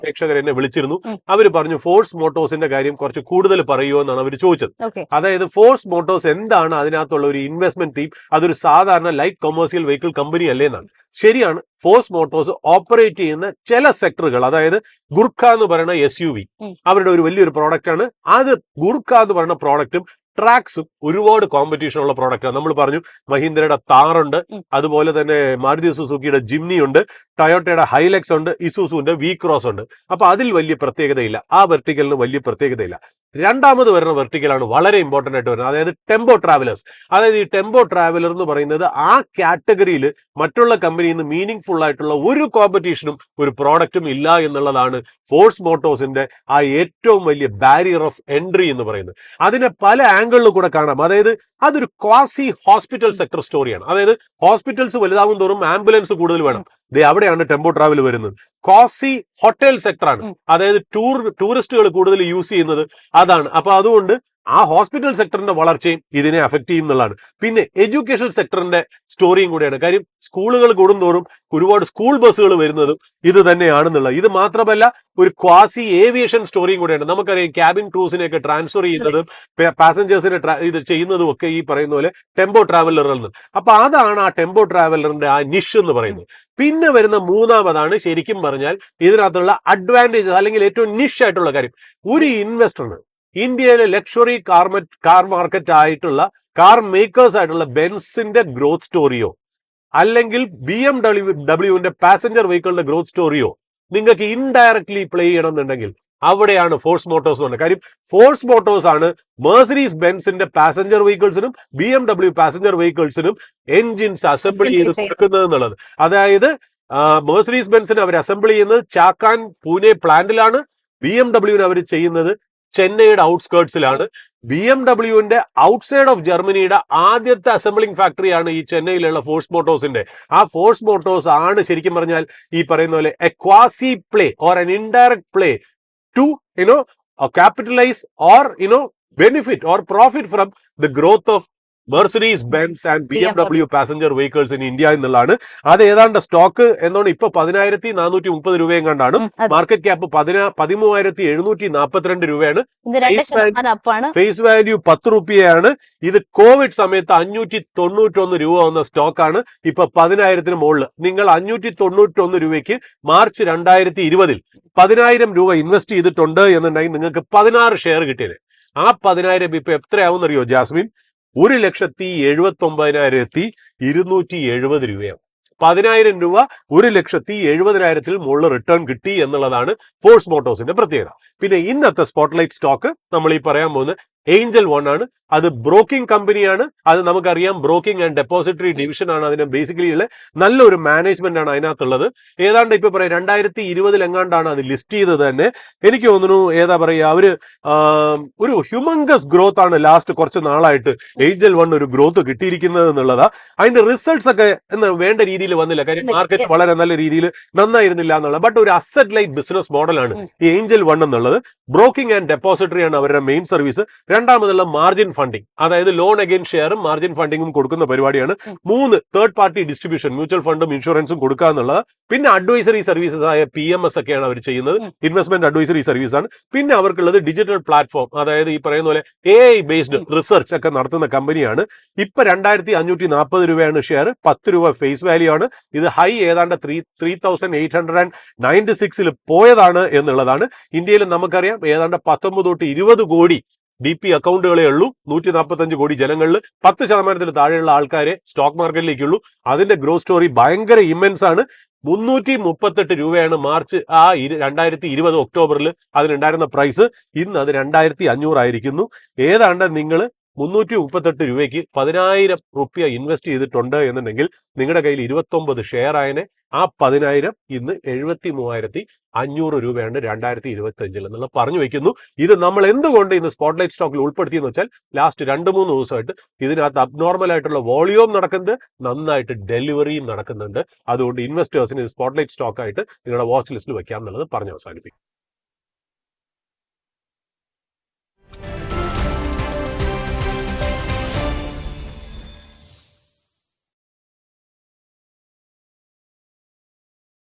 പ്രേക്ഷകർ എന്നെ വിളിച്ചിരുന്നു. അവർ പറഞ്ഞു ഫോഴ്സ് മോട്ടോഴ്സിന്റെ കാര്യം കുറച്ച് കൂടുതൽ പറയുമോ എന്നാണ് അവർ ചോദിച്ചത്. അതായത് ഫോഴ്സ് മോട്ടോഴ്സ് എന്താണ്, അതിനകത്തുള്ള ഒരു ഇൻവെസ്റ്റ്മെന്റ് തീം, അതൊരു സാധാരണ ലൈറ്റ് കൊമേഴ്സ്യൽ വെഹിക്കിൾ കമ്പനി അല്ലേ എന്നാണ്. ശരിയാണ്, ഫോഴ്സ് മോട്ടോഴ്സ് ഓപ്പറേറ്റ് ചെയ്യുന്ന ചില സെക്ടറുകൾ, അതായത് ഗുർഖ എന്ന് പറയുന്ന SUV അവരുടെ ഒരു വലിയൊരു പ്രോഡക്റ്റ് ആണ്. അത് ഗുർഖ എന്ന് പറയുന്ന പ്രോഡക്റ്റും ട്രാക്സും ഒരുപാട് കോമ്പറ്റീഷൻ ഉള്ള പ്രോഡക്റ്റാണ്. നമ്മൾ പറഞ്ഞു മഹീന്ദ്രയുടെ താറുണ്ട്, അതുപോലെ തന്നെ മാരുതി സുസുക്കിയുടെ ജിംനി ഉണ്ട്, ടൊയോട്ടയുടെ ഹൈലക്സ് ഉണ്ട്, ഇസുസുന്റെ വി ക്രോസ് ഉണ്ട്. അപ്പൊ അതിൽ വലിയ പ്രത്യേകതയില്ല, ആ വെർട്ടിക്കലിന് വലിയ പ്രത്യേകതയില്ല. രണ്ടാമത് വരുന്ന വെർട്ടിക്കലാണ് വളരെ ഇമ്പോർട്ടന്റ് ആയിട്ട് വരുന്നത്, അതായത് ടെമ്പോ ട്രാവലേഴ്സ്. അതായത് ഈ ടെമ്പോ ട്രാവലർ എന്ന് പറയുന്നത് ആ കാറ്റഗറിയിൽ മറ്റുള്ള കമ്പനിയിൽ നിന്ന് മീനിങ് ഫുൾ ആയിട്ടുള്ള ഒരു കോമ്പറ്റീഷനും ഒരു പ്രോഡക്റ്റും ഇല്ല എന്നുള്ളതാണ് ഫോഴ്സ് മോട്ടോഴ്സിന്റെ ആ ഏറ്റവും വലിയ ബാരിയർ ഓഫ് എൻട്രി എന്ന് പറയുന്നത്. അതിനെ പല ആംഗിളിൽ കൂടെ കാണാം. അതായത് അതൊരു ക്വാസി ഹോസ്പിറ്റൽ സെക്ടർ സ്റ്റോറിയാണ്. അതായത് ഹോസ്പിറ്റൽസ് വലുതാവും തോറും ആംബുലൻസ് കൂടുതൽ വേണം, അവിടെയാണ് ടെമ്പോ ട്രാവൽ വരുന്നത്. ക്വാസി ഹോട്ടൽ സെക്ടറാണ്, അതായത് ടൂറിസ്റ്റുകൾ കൂടുതൽ യൂസ് ചെയ്യുന്നത് അതാണ്. അപ്പൊ അതുകൊണ്ട് ആ ഹോസ്പിറ്റൽ സെക്ടറിന്റെ വളർച്ചയും ഇതിനെ അഫക്ട് ചെയ്യും എന്നുള്ളതാണ്. പിന്നെ എഡ്യൂക്കേഷൻ സെക്ടറിന്റെ സ്റ്റോറിയും കൂടെയാണ്. കാര്യം സ്കൂളുകൾ കൂടുന്തോറും ഒരുപാട് സ്കൂൾ ബസ്സുകൾ വരുന്നതും ഇത് തന്നെയാണെന്നുള്ളത്. ഇത് മാത്രമല്ല ഒരു ക്വാസി ഏവിയേഷൻ സ്റ്റോറിയും കൂടെയാണ്. നമുക്കറിയാം ക്യാബിൻ ക്രൂസിനെയൊക്കെ ട്രാൻസ്ഫർ ചെയ്യുന്നതും പാസഞ്ചേഴ്സിനെ ഇത് ചെയ്യുന്നതും ഒക്കെ ഈ പറയുന്ന പോലെ ടെമ്പോ ട്രാവലറുകളിൽ നിന്ന്. അപ്പൊ അതാണ് ആ ടെമ്പോ ട്രാവലറിന്റെ ആ നിഷ് എന്ന് പറയുന്നത്. പിന്നെ വരുന്ന മൂന്നാമതാണ് ശരിക്കും പറഞ്ഞാൽ ഇതിനകത്തുള്ള അഡ്വാൻറ്റേജ് അല്ലെങ്കിൽ ഏറ്റവും നിഷ് ആയിട്ടുള്ള കാര്യം. ഒരു ഇൻവെസ്റ്ററിന് ഇന്ത്യയിലെ ലക്ഷറി കാർ മാർക്കറ്റ് ആയിട്ടുള്ള കാർ മേക്കേഴ്സ് ആയിട്ടുള്ള ബെൻസിന്റെ ഗ്രോത്ത് സ്റ്റോറിയോ അല്ലെങ്കിൽ BMW പാസഞ്ചർ വെഹിക്കിളിന്റെ ഗ്രോത്ത് സ്റ്റോറിയോ നിങ്ങൾക്ക് ഇൻഡയറക്ട്ലി പ്ലേ ചെയ്യണമെന്നുണ്ടെങ്കിൽ അവിടെയാണ് ഫോഴ്സ് മോട്ടോഴ്സ് എന്ന് പറഞ്ഞത്. കാര്യം ഫോഴ്സ് മോട്ടോഴ്സ് ആണ് മെഴ്സഡീസ് ബെൻസിന്റെ പാസഞ്ചർ വെഹിക്കിൾസിനും BMW പാസഞ്ചർ വെഹിക്കിൾസിനും എൻജിൻസ് അസംബിൾ ചെയ്ത് കൊടുക്കുന്നത് എന്നുള്ളത്. അതായത് മെഴ്സഡീസ് ബെൻസിന് അവർ അസംബിൾ ചെയ്യുന്നത് ചാക്കാൻ പൂനെ പ്ലാന്റിലാണ്, BMWന് അവർ ചെയ്യുന്നത് ചെന്നൈയുടെ ഔട്ട്സ്കേർട്സിലാണ്. BMWന്റെ ഔട്ട്സൈഡ് ഓഫ് ജർമ്മനിയുടെ ആദ്യത്തെ അസംബ്ലിംഗ് ഫാക്ടറിയാണ് ഈ ചെന്നൈയിലുള്ള ഫോഴ്സ് മോട്ടോഴ്സിന്റെ. ആ ഫോഴ്സ് മോട്ടോഴ്സ് ആണ് ശരിക്കും പറഞ്ഞാൽ ഈ പറയുന്ന പോലെ a quasi play or an indirect play to capitalize or benefit or profit from the growth of Mercedes Benz and BMW passenger vehicles in India എന്നുള്ളതാണ്. അത് ഏതാണ്ട് സ്റ്റോക്ക് എന്നോണ്ട് ഇപ്പൊ 10,430 രൂപയും കണ്ടാണ്. മാർക്കറ്റ് ക്യാപ്പ് 13,742 രൂപയാണ്. ഫേസ് വാല്യൂ 10 രൂപയാണ്. ഇത് കോവിഡ് സമയത്ത് 591 രൂപ വന്ന സ്റ്റോക്കാണ്. ഇപ്പൊ 10,000 മുകളിൽ. നിങ്ങൾ 591 രൂപയ്ക്ക് മാർച്ച് 2020 10,000 രൂപ ഇൻവെസ്റ്റ് ചെയ്തിട്ടുണ്ട് എന്നുണ്ടെങ്കിൽ നിങ്ങൾക്ക് 16 ഷെയർ കിട്ടിയത്. ആ 10,000 ഇപ്പൊ എത്രയാവും അറിയോ ജാസ്മിൻ? 1,70,270 രൂപയാണ്. 10,000 രൂപ 1,70,70,000 മുകളിൽ റിട്ടേൺ കിട്ടി എന്നുള്ളതാണ് ഫോഴ്സ് മോട്ടോഴ്സിന്റെ പ്രത്യേകത. പിന്നെ ഇന്നത്തെ സ്പോട്ട്ലൈറ്റ് സ്റ്റോക്ക് നമ്മൾ ഈ പറയാൻ പോകുന്നത് ഏഞ്ചൽ വൺ ആണ്. അത് ബ്രോക്കിംഗ് കമ്പനിയാണ്. അത് നമുക്കറിയാം, ബ്രോക്കിംഗ് ആൻഡ് ഡെപ്പോസിറ്ററി ഡിവിഷൻ ആണ്. അതിന് ബേസിക്കലി ഉള്ള നല്ലൊരു മാനേജ്മെന്റ് ആണ് അതിനകത്തുള്ളത്. ഏതാണ്ട് ഇപ്പൊ പറയാം 2020 എങ്ങാണ്ടാണ് അത് ലിസ്റ്റ് ചെയ്തത് തന്നെ. എനിക്ക് തോന്നുന്നു ഏതാ പറയാ അവര് ഒരു ഹ്യൂമങ്കസ് ഗ്രോത്ത് ആണ് ലാസ്റ്റ് കുറച്ച് നാളായിട്ട് ഏഞ്ചൽ വൺ ഒരു ഗ്രോത്ത് കിട്ടിയിരിക്കുന്നത് എന്നുള്ളതാ. അതിന്റെ റിസൾട്ട്സ് ഒക്കെ വേണ്ട രീതിയിൽ വന്നില്ല. കാര്യം മാർക്കറ്റ് വളരെ നല്ല രീതിയിൽ നന്നായിരുന്നില്ല എന്നുള്ളത്. ബട്ട് ഒരു അസറ്റ് ലൈറ്റ് ബിസിനസ് മോഡലാണ് ഈ ഏഞ്ചൽ വൺ എന്നുള്ളത്. ബ്രോക്കിംഗ് ആൻഡ് ഡെപ്പോസിറ്ററി ആണ് അവരുടെ മെയിൻ സർവീസ്. രണ്ടാമതുള്ള മാർജിൻ ഫണ്ടിങ്, അതായത് ലോൺ അഗൈൻ ഷെയറും മാർജിൻ ഫണ്ടിങ്ങും കൊടുക്കുന്ന പരിപാടിയാണ്. 3 തേർഡ് പാർട്ടി ഡിസ്ട്രിബ്യൂഷൻ, മ്യൂച്വൽ ഫണ്ടും ഇൻഷുറൻസും കൊടുക്കുക എന്നുള്ളത്. പിന്നെ അഡ്വൈസറി സർവീസസ് ആയ PMS ഒക്കെയാണ് അവർ ചെയ്യുന്നത്. ഇൻവെസ്റ്റ്മെന്റ് അഡ്വൈസറി സർവീസ് ആണ്. പിന്നെ അവർക്കുള്ളത് ഡിജിറ്റൽ പ്ലാറ്റ്ഫോം, അതായത് ഈ പറയുന്ന പോലെ AI ബേസ്ഡ് റിസർച്ച് ഒക്കെ നടത്തുന്ന കമ്പനിയാണ്. ഇപ്പൊ 2,540 രൂപയാണ് ഷെയർ, 10 രൂപ ഫേസ് വാല്യൂ ആണ്. ഇത് ഹൈ ഏതാണ്ട് 3,896 പോയതാണ് എന്നുള്ളതാണ്. ഇന്ത്യയിൽ നമുക്കറിയാം ഏതാണ്ട് 19 തൊട്ട് 20 കോടി DP അക്കൗണ്ടുകളേ ഉള്ളൂ. 145 കോടി ജനങ്ങളിൽ 10% താഴെയുള്ള ആൾക്കാരെ സ്റ്റോക്ക് മാർക്കറ്റിലേക്കുള്ളൂ. അതിന്റെ ഗ്രോത്ത് സ്റ്റോറി ഭയങ്കര ഇമ്മൻസ് ആണ്. 338 രൂപയാണ് മാർച്ച് 2020 ഒക്ടോബറിൽ അതിനുണ്ടായിരുന്ന പ്രൈസ്. ഇന്ന് അത് 2,500 ആയിരിക്കുന്നു. ഏതാണ്ട് നിങ്ങൾ 338 രൂപയ്ക്ക് 10,000 രൂപ ഇൻവെസ്റ്റ് ചെയ്തിട്ടുണ്ട് എന്നുണ്ടെങ്കിൽ നിങ്ങളുടെ കയ്യിൽ 29 ഷെയർ ആയനെ. ആ 10,000 ഇന്ന് 73,500 രൂപയാണ് 2025 എന്നുള്ള പറഞ്ഞു വെക്കുന്നു. ഇത് നമ്മൾ എന്തുകൊണ്ട് ഇന്ന് സ്പോട്ട്ലൈറ്റ് സ്റ്റോക്കിൽ ഉൾപ്പെടുത്തിയെന്ന് വെച്ചാൽ ലാസ്റ്റ് 2-3 ദിവസമായിട്ട് ഇതിനകത്ത് അബ്നോർമൽ ആയിട്ടുള്ള വോളിയൂം നടക്കുന്നത്, നന്നായിട്ട് ഡെലിവറിയും നടക്കുന്നുണ്ട്. അതുകൊണ്ട് ഇൻവെസ്റ്റേഴ്സിന് ഇത് സ്പോട്ട്ലൈറ്റ് സ്റ്റോക്ക് ആയിട്ട് നിങ്ങളുടെ വാച്ച് ലിസ്റ്റിൽ വെക്കാം എന്നുള്ളത് പറഞ്ഞ് അവസാനിപ്പിക്കും.